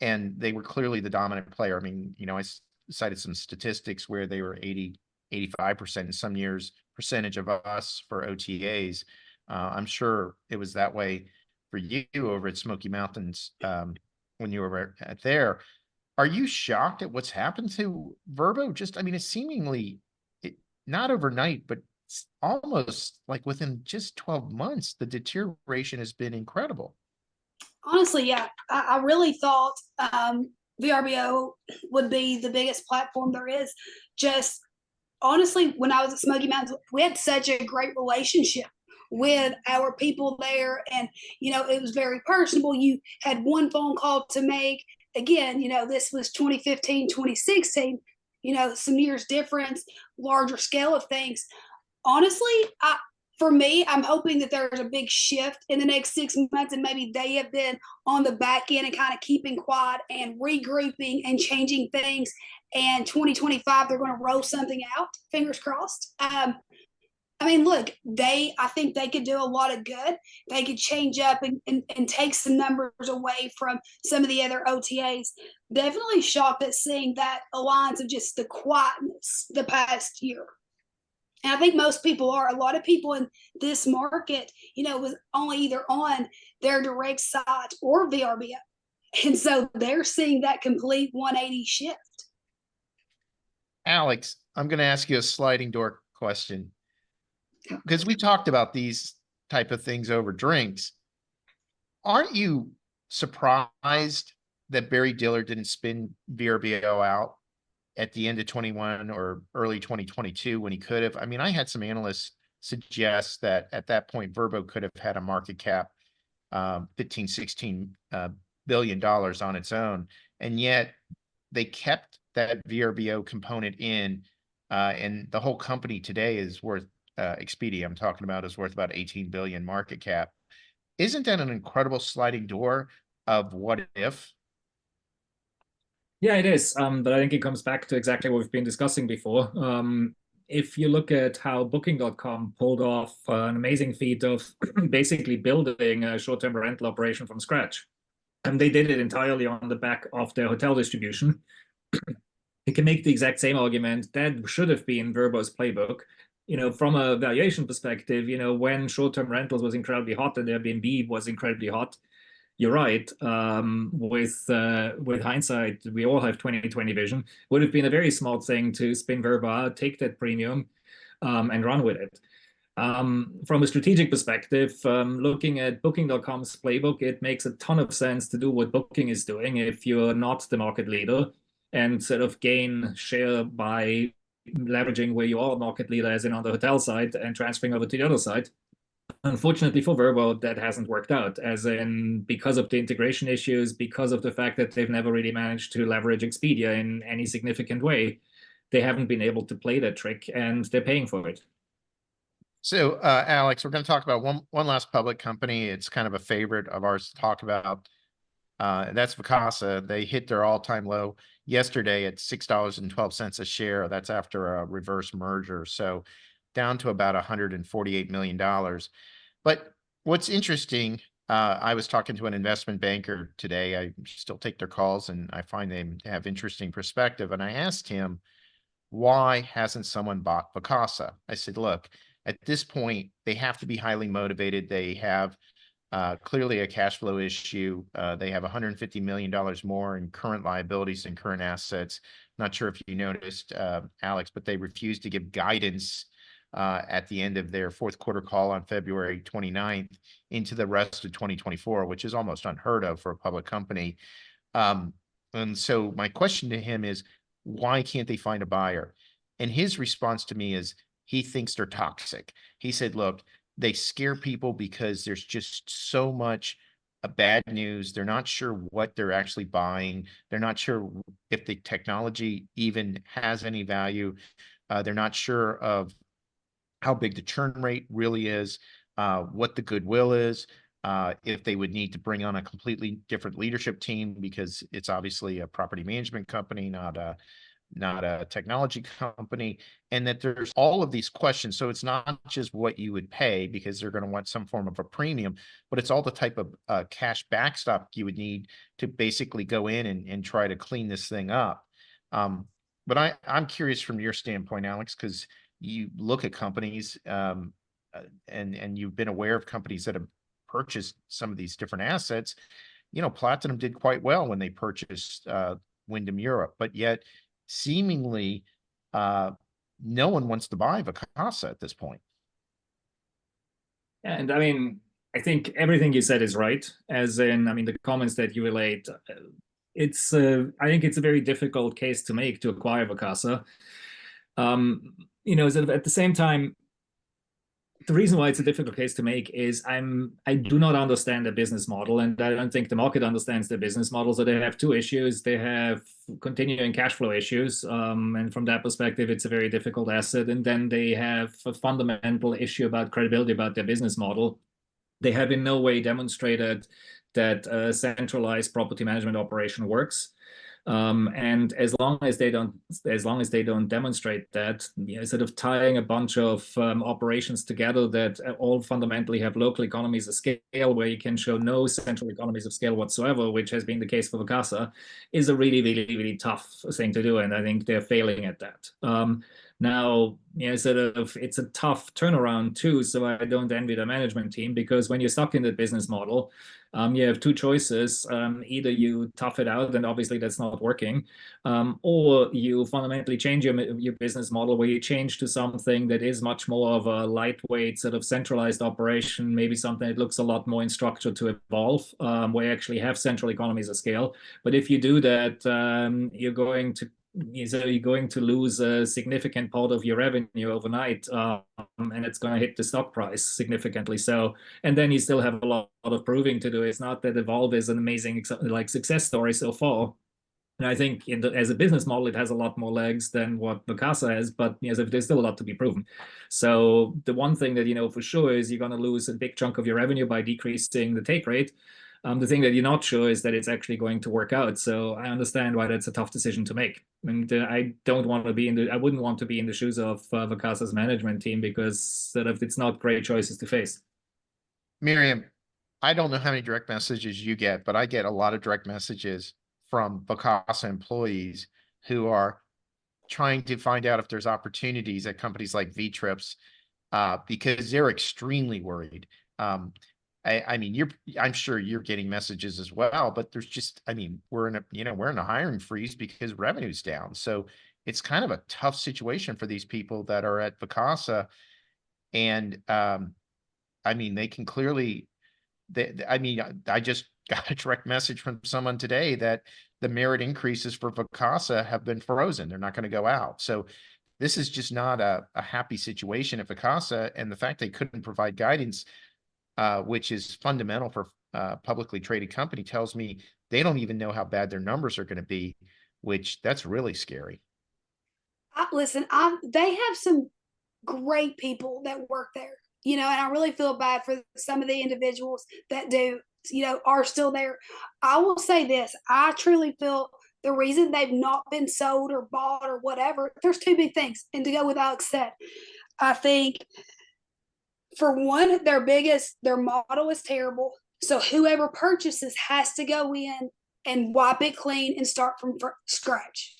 And they were clearly the dominant player. I mean, I cited some statistics where they were 85% in some years percentage of us for OTAs. I'm sure it was that way for you over at Smoky Mountains when you were there. Are you shocked at what's happened to VRBO? It's seemingly not overnight, but almost like within just 12 months, the deterioration has been incredible. Honestly, yeah, I really thought VRBO would be the biggest platform there is. Just honestly, when I was at Smoky Mountains, we had such a great relationship with our people there. And, it was very personable. You had one phone call to make. Again, this was 2015, 2016, some years difference, larger scale of things. Honestly, for me, I'm hoping that there's a big shift in the next 6 months, and maybe they have been on the back end and kind of keeping quiet and regrouping and changing things. And 2025, they're going to roll something out. Fingers crossed. Look, I think they could do a lot of good. They could change up and take some numbers away from some of the other OTAs. Definitely shocked at seeing that alliance of just the quietness the past year. And I think most people are. A lot of people in this market, was only either on their direct site or VRBO. And so they're seeing that complete 180 shift. Alex, I'm going to ask you a sliding door question. Because we talked about these type of things over drinks. Aren't you surprised that Barry Diller didn't spin VRBO out at the end of 21 or early 2022 when he could have? I had some analysts suggest that at that point, VRBO could have had a market cap, $15-16 billion on its own. And yet they kept that VRBO component in, and the whole company today is worth, Expedia I'm talking about, is worth about 18 billion market cap. Isn't that an incredible sliding door of what if? Yeah, it is. But I think it comes back to exactly what we've been discussing before. If you look at how Booking.com pulled off an amazing feat of basically building a short-term rental operation from scratch, and they did it entirely on the back of their hotel distribution, you can make the exact same argument that should have been VRBO's playbook. From a valuation perspective, when short-term rentals was incredibly hot and Airbnb was incredibly hot, you're right. With hindsight, we all have 20/20 vision. Would have been a very smart thing to spin VRBO out, take that premium, and run with it. From a strategic perspective, looking at Booking.com's playbook, it makes a ton of sense to do what Booking is doing if you're not the market leader, and sort of gain share by leveraging where you are a market leader, as in on the hotel side, and transferring over to the other side. Unfortunately for VRBO, that hasn't worked out, as in because of the integration issues, because of the fact that they've never really managed to leverage Expedia in any significant way. they haven't been able to play that trick, and they're paying for it. So, Alex, we're going to talk about one last public company. It's kind of a favorite of ours to talk about. And that's Vacasa. They hit their all-time low yesterday at $6.12 a share. That's after a reverse merger. So down to about $148 million. But what's interesting, I was talking to an investment banker today. I still take their calls, and I find they have interesting perspective. And I asked him, why hasn't someone bought Vacasa? I said, look, at this point, they have to be highly motivated. They have clearly a cash flow issue. They have $150 million more in current liabilities and current assets. Not sure if you noticed, Alex, but they refused to give guidance at the end of their fourth quarter call on February 29th into the rest of 2024, which is almost unheard of for a public company. And so my question to him is, why can't they find a buyer? And his response to me is, he thinks they're toxic. He said, look, they scare people because there's just so much bad news. They're not sure what they're actually buying. They're not sure if the technology even has any value. They're not sure of how big the churn rate really is, what the goodwill is, if they would need to bring on a completely different leadership team, because it's obviously a property management company, not a technology company, and that there's all of these questions. So it's not just what you would pay, because they're going to want some form of a premium, but it's all the type of cash backstop you would need to basically go in and try to clean this thing up. But I'm curious from your standpoint, Alex, because you look at companies and you've been aware of companies that have purchased some of these different assets. You know, Platinum did quite well when they purchased Wyndham Europe, but yet seemingly no one wants to buy Vacasa at this point. And I mean, I think everything you said is right. As in, I mean, the comments that you relate, it's I think it's a very difficult case to make to acquire Vacasa. You know, sort of at the same time, the reason why it's a difficult case to make is I do not understand the business model, and I don't think the market understands the business model. So they have two issues. They have continuing cash flow issues, and from that perspective, it's a very difficult asset. And then they have a fundamental issue about credibility about their business model. They have in no way demonstrated that a centralized property management operation works. And as long as they don't demonstrate that, you know, sort of tying a bunch of operations together that all fundamentally have local economies of scale, where you can show no central economies of scale whatsoever, which has been the case for Vacasa, is a really, really, really tough thing to do, and I think they're failing at that. Now, you know, sort of, it's a tough turnaround too, so I don't envy the management team, because when you're stuck in the business model, you have two choices. Either you tough it out, and obviously that's not working, or you fundamentally change your business model, where you change to something that is much more of a lightweight sort of centralized operation, maybe something that looks a lot more in structure to evolve, where you actually have central economies of scale. But if you do that, you're going to lose a significant part of your revenue overnight, and it's going to hit the stock price significantly. So, and then you still have a lot of proving to do. It's not that Evolve is an amazing success story so far. And I think as a business model, it has a lot more legs than what Vacasa has, but you know, there's still a lot to be proven. So the one thing that you know for sure is you're going to lose a big chunk of your revenue by decreasing the take rate. The thing that you're not sure is that it's actually going to work out. So I understand why that's a tough decision to make. And I wouldn't want to be in the shoes of Vacasa's management team, because sort of it's not great choices to face. Miriam, I don't know how many direct messages you get, but I get a lot of direct messages from Vacasa employees who are trying to find out if there's opportunities at companies like V-Trips, because they're extremely worried. I mean, I'm sure you're getting messages as well, but there's just, I mean, we're in a hiring freeze because revenue's down. So it's kind of a tough situation for these people that are at Vacasa. And I mean, they can clearly, I just got a direct message from someone today that the merit increases for Vacasa have been frozen. They're not going to go out. So this is just not a happy situation at Vacasa. And the fact they couldn't provide guidance, which is fundamental for a publicly traded company, tells me they don't even know how bad their numbers are going to be, which that's really scary. They have some great people that work there, and I really feel bad for some of the individuals that do, are still there. I will say this: I truly feel the reason they've not been sold or bought or whatever. There's two big things, and to go with Alex said, I think for one, their model is terrible. So whoever purchases has to go in and wipe it clean and start from scratch.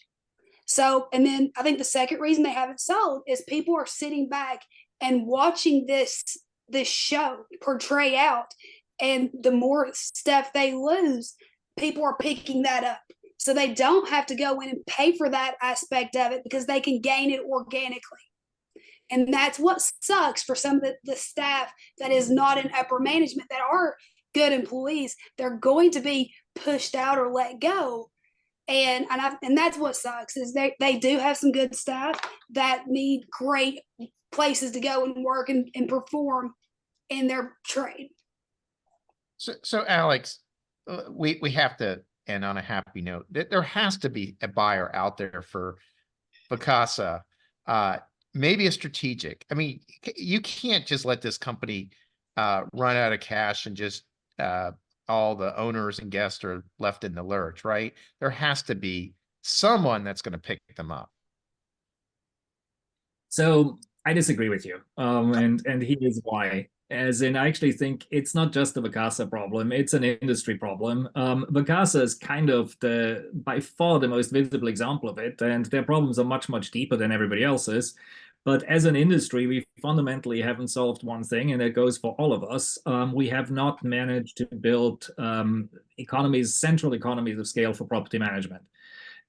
So, and then I think the second reason they haven't sold is people are sitting back and watching this show portray out, and the more stuff they lose, people are picking that up. So they don't have to go in and pay for that aspect of it because they can gain it organically. And that's what sucks for some of the staff that is not in upper management that are good employees. They're going to be pushed out or let go. And that's what sucks is they do have some good staff that need great places to go and work and perform in their trade. So Alex, we have to end on a happy note. There has to be a buyer out there for Vacasa, maybe a strategic. I mean, you can't just let this company run out of cash and just all the owners and guests are left in the lurch, right? There has to be someone that's going to pick them up. So I disagree with you, and here's why. As in, I actually think it's not just a Vacasa problem; it's an industry problem. Vacasa is kind of by far the most visible example of it, and their problems are much deeper than everybody else's. But as an industry, we fundamentally haven't solved one thing, and it goes for all of us. We have not managed to build central economies of scale for property management.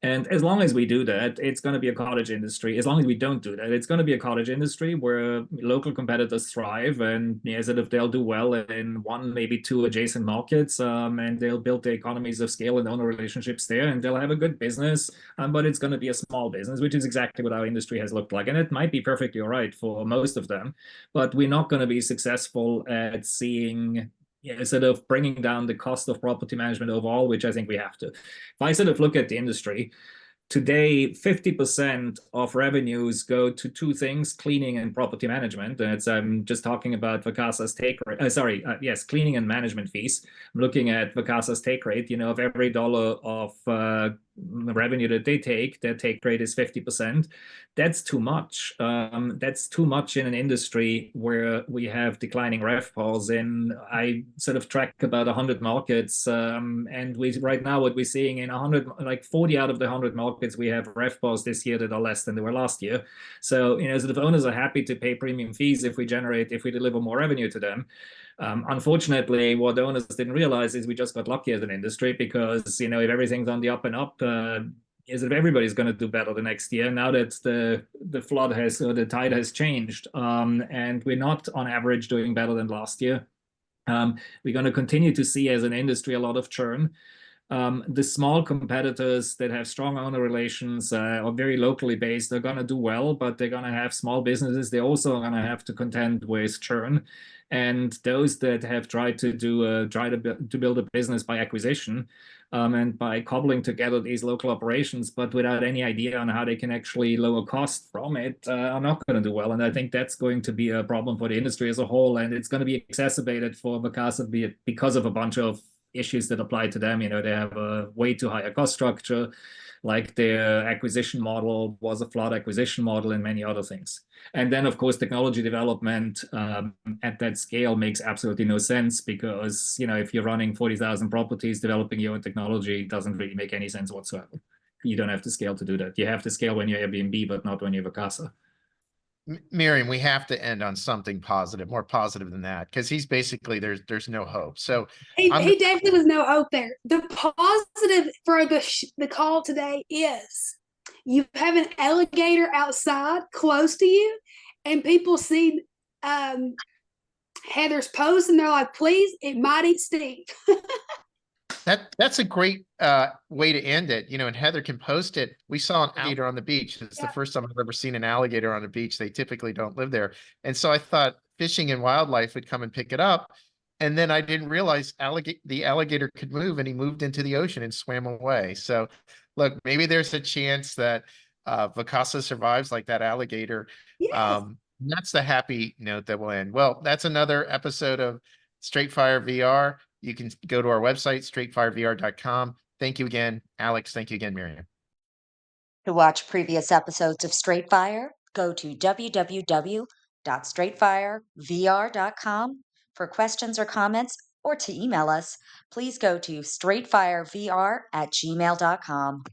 And as long as we do that, it's going to be a cottage industry. As long as we don't do that, it's going to be a cottage industry where local competitors thrive, and sort of they'll do well in one, maybe two adjacent markets, and they'll build the economies of scale and owner relationships there, and they'll have a good business, but it's going to be a small business, which is exactly what our industry has looked like. And it might be perfectly all right for most of them, but we're not going to be successful at seeing sort of bringing down the cost of property management overall, which I think we have to. If I sort of look at the industry, today, 50% of revenues go to two things: cleaning and property management. I'm just talking about Vacasa's take rate. Yes, cleaning and management fees. I'm looking at Vacasa's take rate. Of every dollar of revenue that they take, their take rate is 50%. That's too much. That's too much in an industry where we have declining RevPARs I sort of track about 100 markets, and right now what we're seeing in 40 out of the 100 markets, we have RevPARs this year that are less than they were last year. So sort of owners are happy to pay premium fees if we deliver more revenue to them. Unfortunately, what the owners didn't realize is we just got lucky as an industry, because if everything's on the up and up, is that everybody's going to do better the next year now that the tide has changed, and we're not on average doing better than last year. We're going to continue to see as an industry a lot of churn. The small competitors that have strong owner relations or very locally based are going to do well, but they're going to have small businesses. They're also going to have to contend with churn. And those that have tried to build a business by acquisition and by cobbling together these local operations, but without any idea on how they can actually lower cost from it, are not going to do well. And I think that's going to be a problem for the industry as a whole. And it's going to be exacerbated for Vacasa because of a bunch of issues that apply to them. They have a way too high a cost structure, like their acquisition model was a flawed acquisition model, and many other things. And then, of course, technology development at that scale makes absolutely no sense, because if you're running 40,000 properties, developing your own technology doesn't really make any sense whatsoever. You don't have to scale to do that. You have to scale when you're Airbnb, but not when you're Vacasa. Miriam, we have to end on something positive, more positive than that, because he's basically there's no hope. So he definitely was no hope there. The positive for the call today is you have an alligator outside close to you, and people see Heather's post and they're like, "Please, it might eat Steve." That's a great way to end it, and Heather can post it. We saw an alligator on the beach. It's the first time I've ever seen an alligator on a beach. They typically don't live there. And so I thought Fishing and Wildlife would come and pick it up. And then I didn't realize the alligator could move, and he moved into the ocean and swam away. So look, maybe there's a chance that Vacasa survives like that alligator. Yes. And that's the happy note that we'll end. Well, that's another episode of Straight Fire VR. You can go to our website, straightfirevr.com. Thank you again, Alex. Thank you again, Miriam. To watch previous episodes of Straight Fire, go to www.straightfirevr.com. For questions or comments, or to email us, please go to straightfirevr@gmail.com.